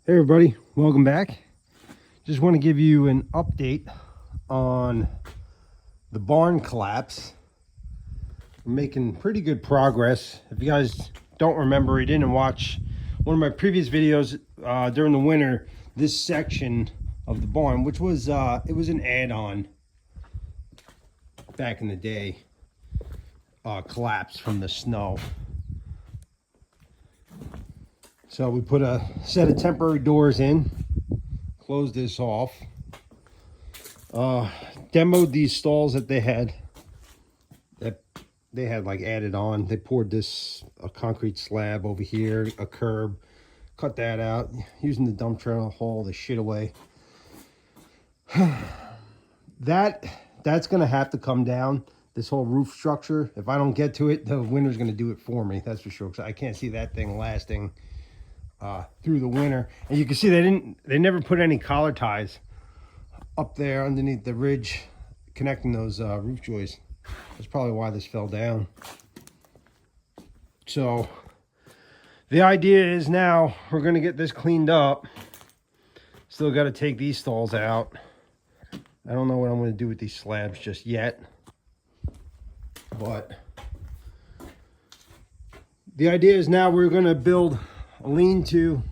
Hey everybody, welcome back. Just want to give you an update on the barn collapse. We're making pretty good progress. If you guys don't remember, you didn't watch one of my previous videos during the winter, this section of the barn, which was it was an add-on back in the day, collapsed from the snow. So we put a set of temporary doors in, closed this off, demoed these stalls that they had like added on. They poured a concrete slab over here, a curb, cut that out, using the dump trailer to haul the shit away. That's gonna have to come down, this whole roof structure. If I don't get to it, the winter's gonna do it for me, that's for sure, because I can't see that thing lasting through the winter. And you can see they never put any collar ties up there underneath the ridge connecting those roof joists. That's probably why this fell down. So the idea is now we're going to get this cleaned up. Still got to take these stalls out. I don't know what I'm going to do with these slabs just yet, but the idea is now we're going to build a lean-to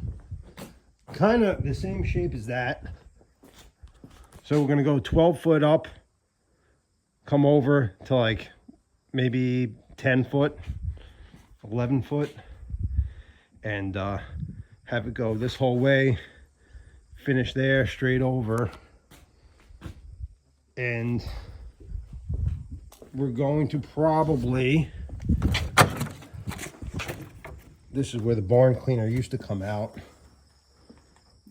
kind of the same shape as that. So we're going to go 12 foot up, come over to like maybe 10 foot, 11 foot, and have it go this whole way, finish there, straight over. And we're going to probably, this is where the barn cleaner used to come out.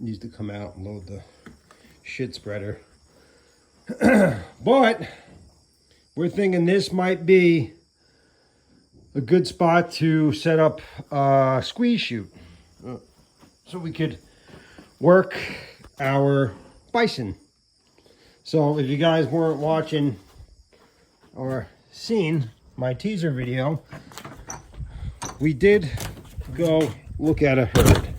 Used to come out and load the shit spreader. But we're thinking this might be a good spot to set up a squeeze chute, so we could work our bison. So if you guys weren't watching or seen my teaser video, we did go look at a herd.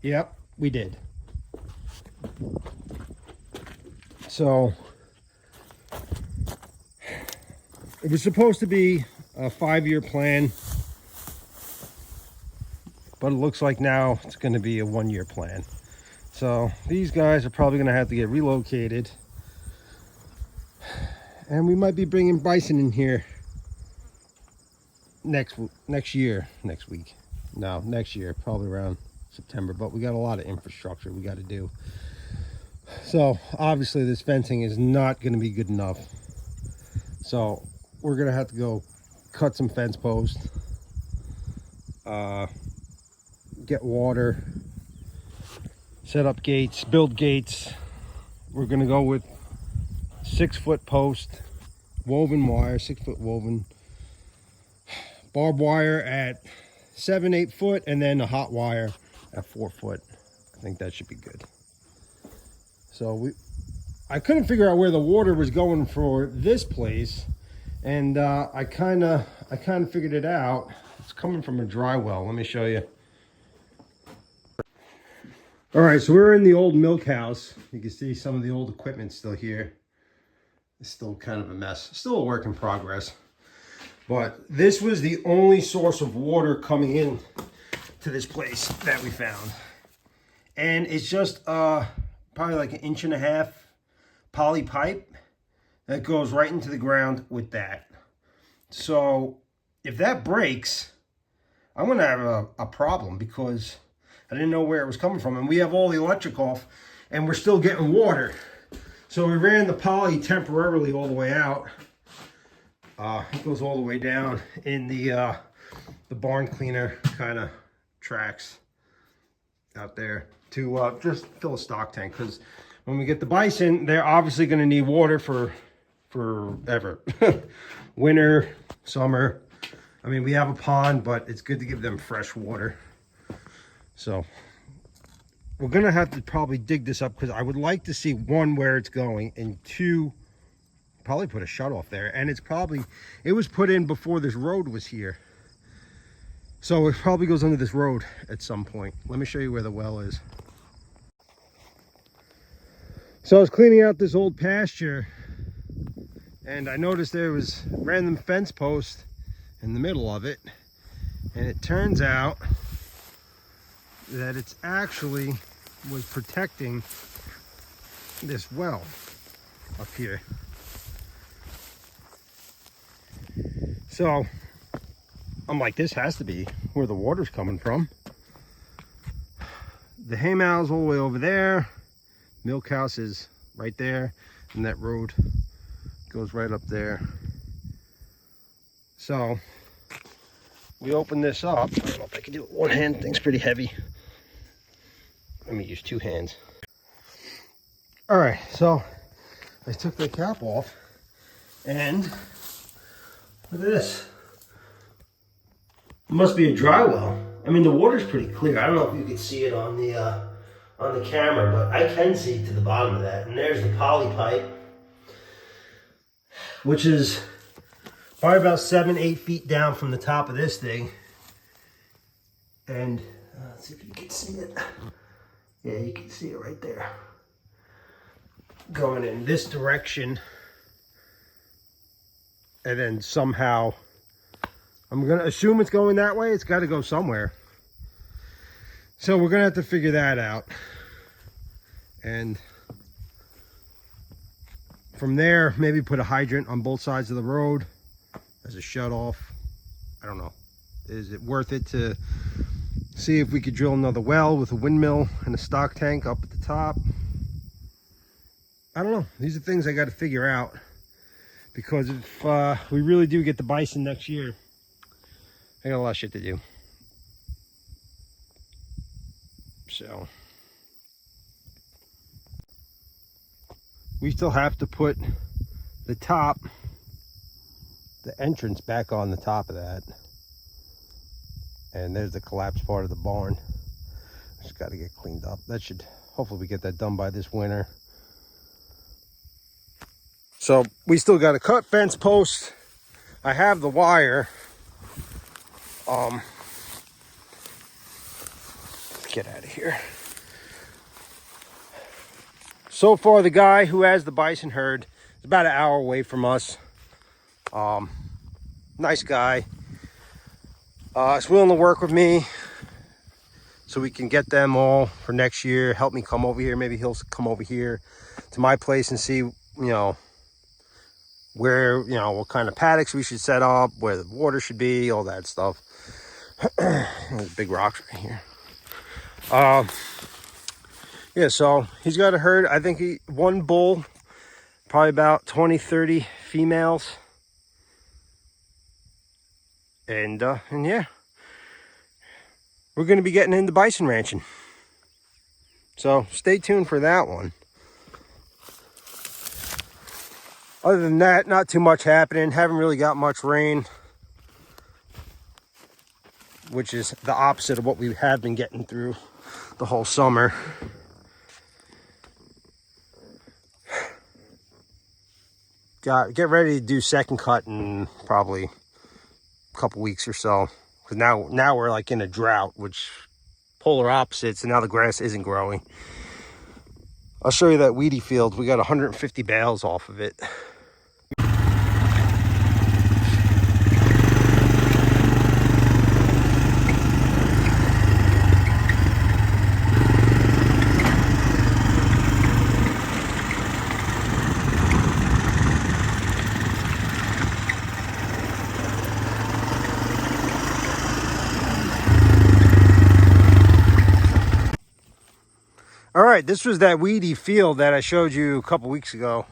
Yep, we did. So it was supposed to be a 5-year plan, but it looks like now it's going to be a 1-year plan. So these guys are probably going to have to get relocated, and we might be bringing bison in here next year, probably around September. But we got a lot of infrastructure we got to do. So obviously this fencing is not going to be good enough. So we're going to have to go cut some fence posts, get water, set up gates, build gates. We're going to go with 6-foot post, woven wire, 6-foot woven, barbed wire at 7-8 foot, and then a hot wire at 4 foot. I think that should be good. So I couldn't figure out where the water was going for this place, and I kind of figured it out. It's coming from a dry well. Let me show you. All right, so we're in the old milk house. You can see some of the old equipment still here. It's still kind of a mess. Still a work in progress. But this was the only source of water coming in to this place that we found. And it's just probably like 1.5 inch poly pipe that goes right into the ground with that. So if that breaks, I'm going to have a problem, because I didn't know where it was coming from. And we have all the electric off, and we're still getting water. So we ran the poly temporarily all the way out. It goes all the way down in the barn cleaner kind of tracks out there to just fill a stock tank, because when we get the bison, they're obviously going to need water for forever. Winter, summer. I mean, we have a pond, but it's good to give them fresh water. So we're going to have to probably dig this up, because I would like to see, 1, where it's going, and 2, probably put a shut off there. And it was put in before this road was here. So it probably goes under this road at some point. Let me show you where the well is. So I was cleaning out this old pasture and I noticed there was a random fence post in the middle of it. And it turns out that it's actually was protecting this well up here. So I'm like, this has to be where the water's coming from. The hay mow's all the way over there. Milk house is right there. And that road goes right up there. So we open this up. I don't know if I can do it with one hand. Thing's pretty heavy. Let me use two hands. All right, so I took the cap off and look at this. It must be a dry well. I mean, the water's pretty clear. I don't know if you can see it on the camera, but I can see to the bottom of that. And there's the poly pipe, which is probably about 7-8 feet down from the top of this thing. And let's see if you can see it. Yeah, you can see it right there. Going in this direction. And then somehow, I'm going to assume it's going that way. It's got to go somewhere. So we're going to have to figure that out. And from there, maybe put a hydrant on both sides of the road as a shut off. I don't know. Is it worth it to see if we could drill another well with a windmill and a stock tank up at the top? I don't know. These are things I got to figure out. Because if we really do get the bison next year, I got a lot of shit to do. So we still have to put the entrance back on the top of that. And there's the collapsed part of the barn. Just got to get cleaned up. That should, hopefully we get that done by this winter. So we still got to cut fence posts. I have the wire. Let's get out of here. So far, the guy who has the bison herd is about an hour away from us. Nice guy. He's willing to work with me so we can get them all for next year. Help me come over here. Maybe he'll come over here to my place and see, where, what kind of paddocks we should set up, where the water should be, all that stuff. There's big rocks right here. Yeah, so he's got a herd. I think one bull, probably about 20-30 females. And yeah, we're going to be getting into bison ranching. So stay tuned for that one. Other than that, not too much happening. Haven't really got much rain, which is the opposite of what we have been getting through the whole summer. Get ready to do second cut in probably a couple weeks or so. Because now we're like in a drought, which polar opposites, and now the grass isn't growing. I'll show you that weedy field. We got 150 bales off of it. All right, this was that weedy field that I showed you a couple weeks ago.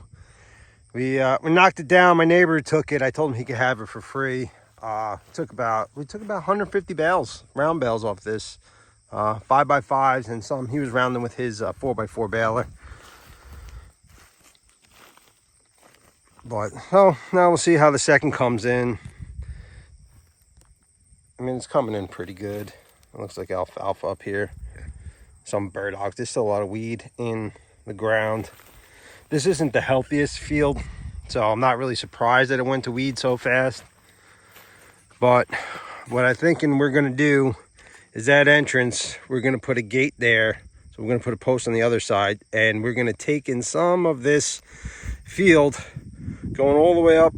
We knocked it down. My neighbor took it. I told him he could have it for free. We took about 150 bales, round bales off this, 5x5s, and some. He was rounding with his 4x4 baler. But now we'll see how the second comes in. I mean, it's coming in pretty good. It looks like alfalfa up here. Some burdocks. There's still a lot of weed in the ground. This isn't the healthiest field, so I'm not really surprised that it went to weed so fast. But what I'm thinking we're going to do is that entrance, we're going to put a gate there. So we're going to put a post on the other side, and we're going to take in some of this field going all the way up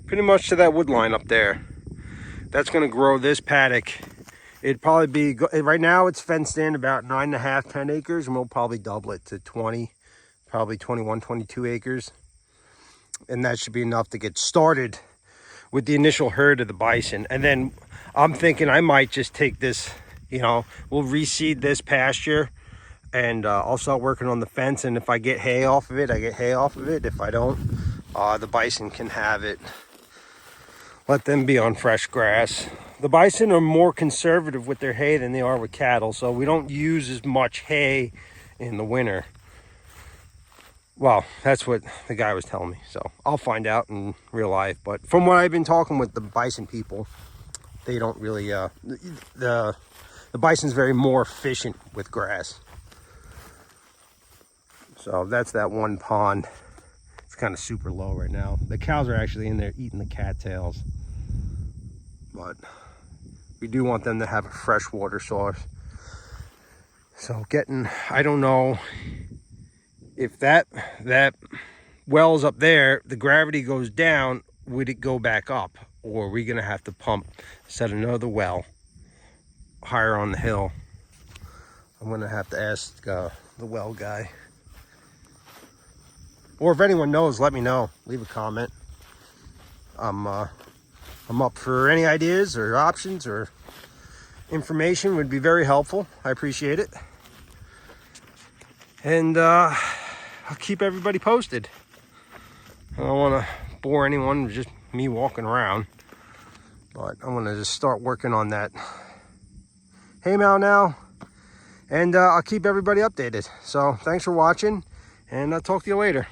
pretty much to that wood line up there. That's going to grow this paddock. It'd probably be, right now it's fenced in about 9.5, 10 acres, and we'll probably double it to 20, probably 21, 22 acres. And that should be enough to get started with the initial herd of the bison. And then I'm thinking I might just take this, you know, we'll reseed this pasture, and I'll start working on the fence. And if I get hay off of it, I get hay off of it. If I don't, the bison can have it. Let them be on fresh grass. The bison are more conservative with their hay than they are with cattle, so we don't use as much hay in the winter. Well, that's what the guy was telling me, so I'll find out in real life. But from what I've been talking with the bison people, they don't really, the bison's very more efficient with grass. So that's that one pond. It's kind of super low right now. The cows are actually in there eating the cattails. But we do want them to have a fresh water source. So I don't know if that well's up there, the gravity goes down, would it go back up? Or are we gonna have to set another well higher on the hill? I'm gonna have to ask the well guy. Or if anyone knows, let me know. Leave a comment. I'm up for any ideas or options or information. Would be very helpful. I appreciate it. And I'll keep everybody posted. I don't want to bore anyone with just me walking around. But I'm going to just start working on that hay mow now. And I'll keep everybody updated. So thanks for watching, and I'll talk to you later.